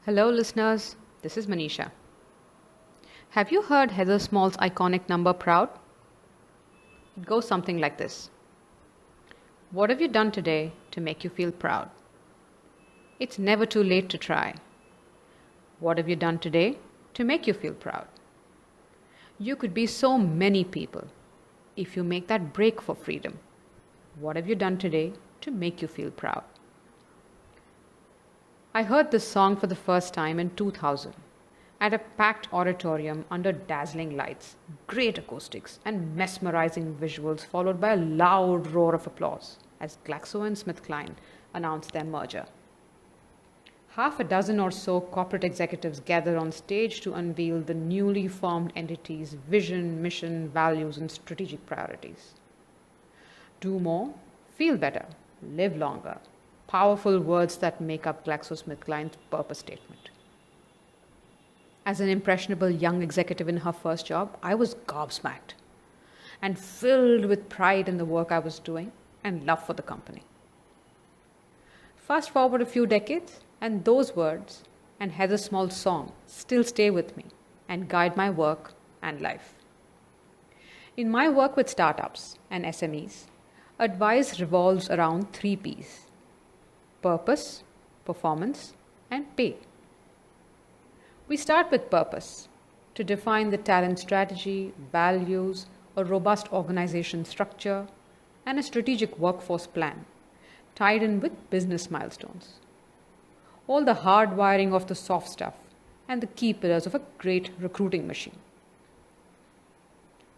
Hello, listeners. This is Manisha. Have you heard Heather Small's iconic number Proud? It goes something like this. What have you done today to make you feel proud? It's never too late to try. What have you done today to make you feel proud? You could be so many people if you make that break for freedom. What have you done today to make you feel proud? I heard this song for the first time in 2000 at a packed auditorium under dazzling lights, great acoustics, and mesmerizing visuals, followed by a loud roar of applause as GlaxoSmithKline announced their merger. Half a dozen or so corporate executives gathered on stage to unveil the newly formed entity's vision, mission, values, and strategic priorities. Do more, feel better, live longer. Powerful words that make up GlaxoSmithKline's purpose statement. As an impressionable young executive in her first job, I was gobsmacked and filled with pride in the work I was doing and love for the company. Fast forward a few decades, and those words and Heather Small's song still stay with me and guide my work and life. In my work with startups and SMEs, advice revolves around 3 P's: purpose, performance, and pay. We start with purpose to define the talent strategy, values, a robust organization structure, and a strategic workforce plan tied in with business milestones. All the hard wiring of the soft stuff and the key pillars of a great recruiting machine.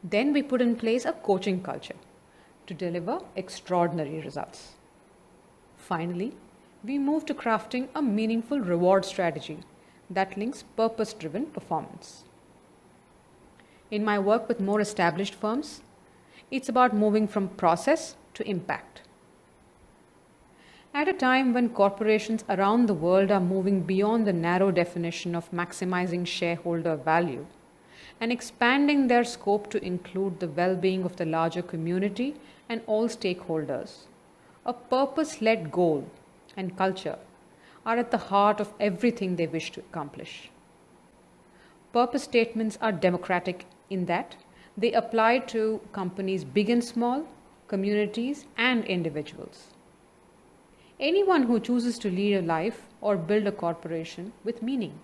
Then we put in place a coaching culture to deliver extraordinary results. Finally, we move to crafting a meaningful reward strategy that links purpose-driven performance. In my work with more established firms, it's about moving from process to impact. At a time when corporations around the world are moving beyond the narrow definition of maximizing shareholder value and expanding their scope to include the well-being of the larger community and all stakeholders, a purpose-led goal and culture are at the heart of everything they wish to accomplish. Purpose statements are democratic in that they apply to companies big and small, communities, and individuals. Anyone who chooses to lead a life or build a corporation with meaning.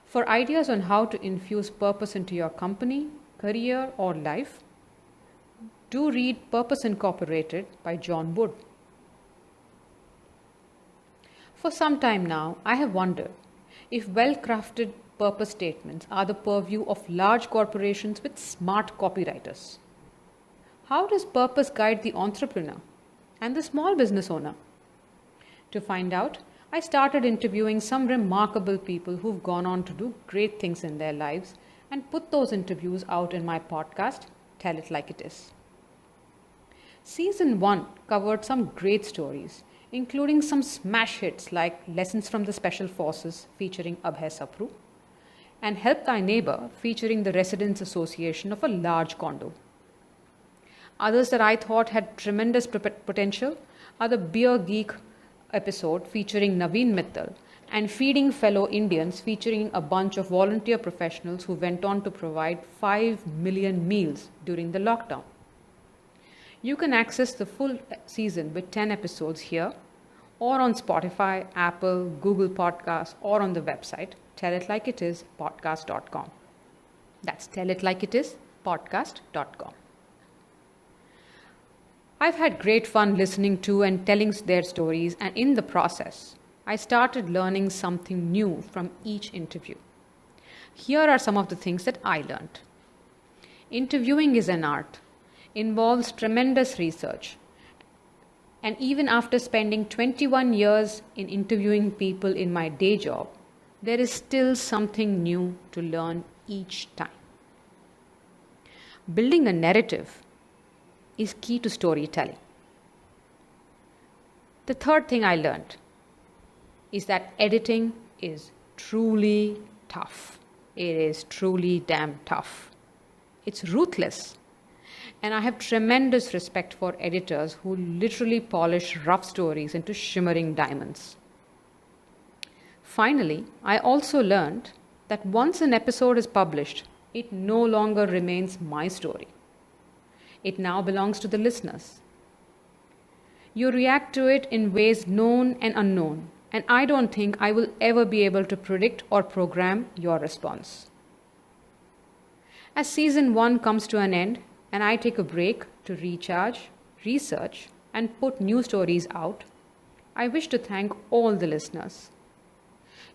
For ideas on how to infuse purpose into your company, career, or life, do read Purpose Incorporated by John Wood. For some time now, I have wondered if well-crafted purpose statements are the purview of large corporations with smart copywriters. How does purpose guide the entrepreneur and the small business owner? To find out, I started interviewing some remarkable people who've gone on to do great things in their lives and put those interviews out in my podcast, Tell It Like It Is. Season 1 covered some great stories, including some smash hits like Lessons from the Special Forces featuring Abhay Sapru and Help Thy Neighbor featuring the Residents Association of a large condo. Others that I thought had tremendous potential are the Beer Geek episode featuring Naveen Mittal and Feeding Fellow Indians featuring a bunch of volunteer professionals who went on to provide 5 million meals during the lockdown. You can access the full season with 10 episodes here or on Spotify, Apple, Google Podcasts, or on the website tellitlikeitis.podcast.com. That's tellitlikeitis.podcast.com. I've had great fun listening to and telling their stories, and in the process, I started learning something new from each interview. Here are some of the things that I learned. Interviewing is an art, involves tremendous research, and even after spending 21 years in interviewing people in my day job, there is still something new to learn each time. Building a narrative is key to storytelling. The third thing I learned is that editing is truly tough. It is truly damn tough. It's ruthless. And I have tremendous respect for editors who literally polish rough stories into shimmering diamonds. Finally, I also learned that once an episode is published, it no longer remains my story. It now belongs to the listeners. You react to it in ways known and unknown, and I don't think I will ever be able to predict or program your response. As season 1 comes to an end and I take a break to recharge, research, and put new stories out, I wish to thank all the listeners.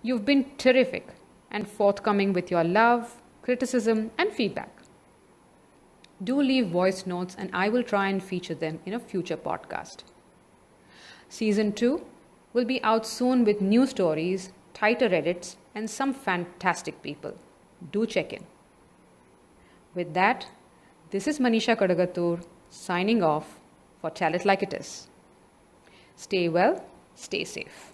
You've been terrific and forthcoming with your love, criticism, and feedback. Do leave voice notes and I will try and feature them in a future podcast. Season 2 will be out soon with new stories, tighter edits, and some fantastic people. Do check in. With that, this is Manisha Kadagatur signing off for Tell It Like It Is. Stay well, stay safe.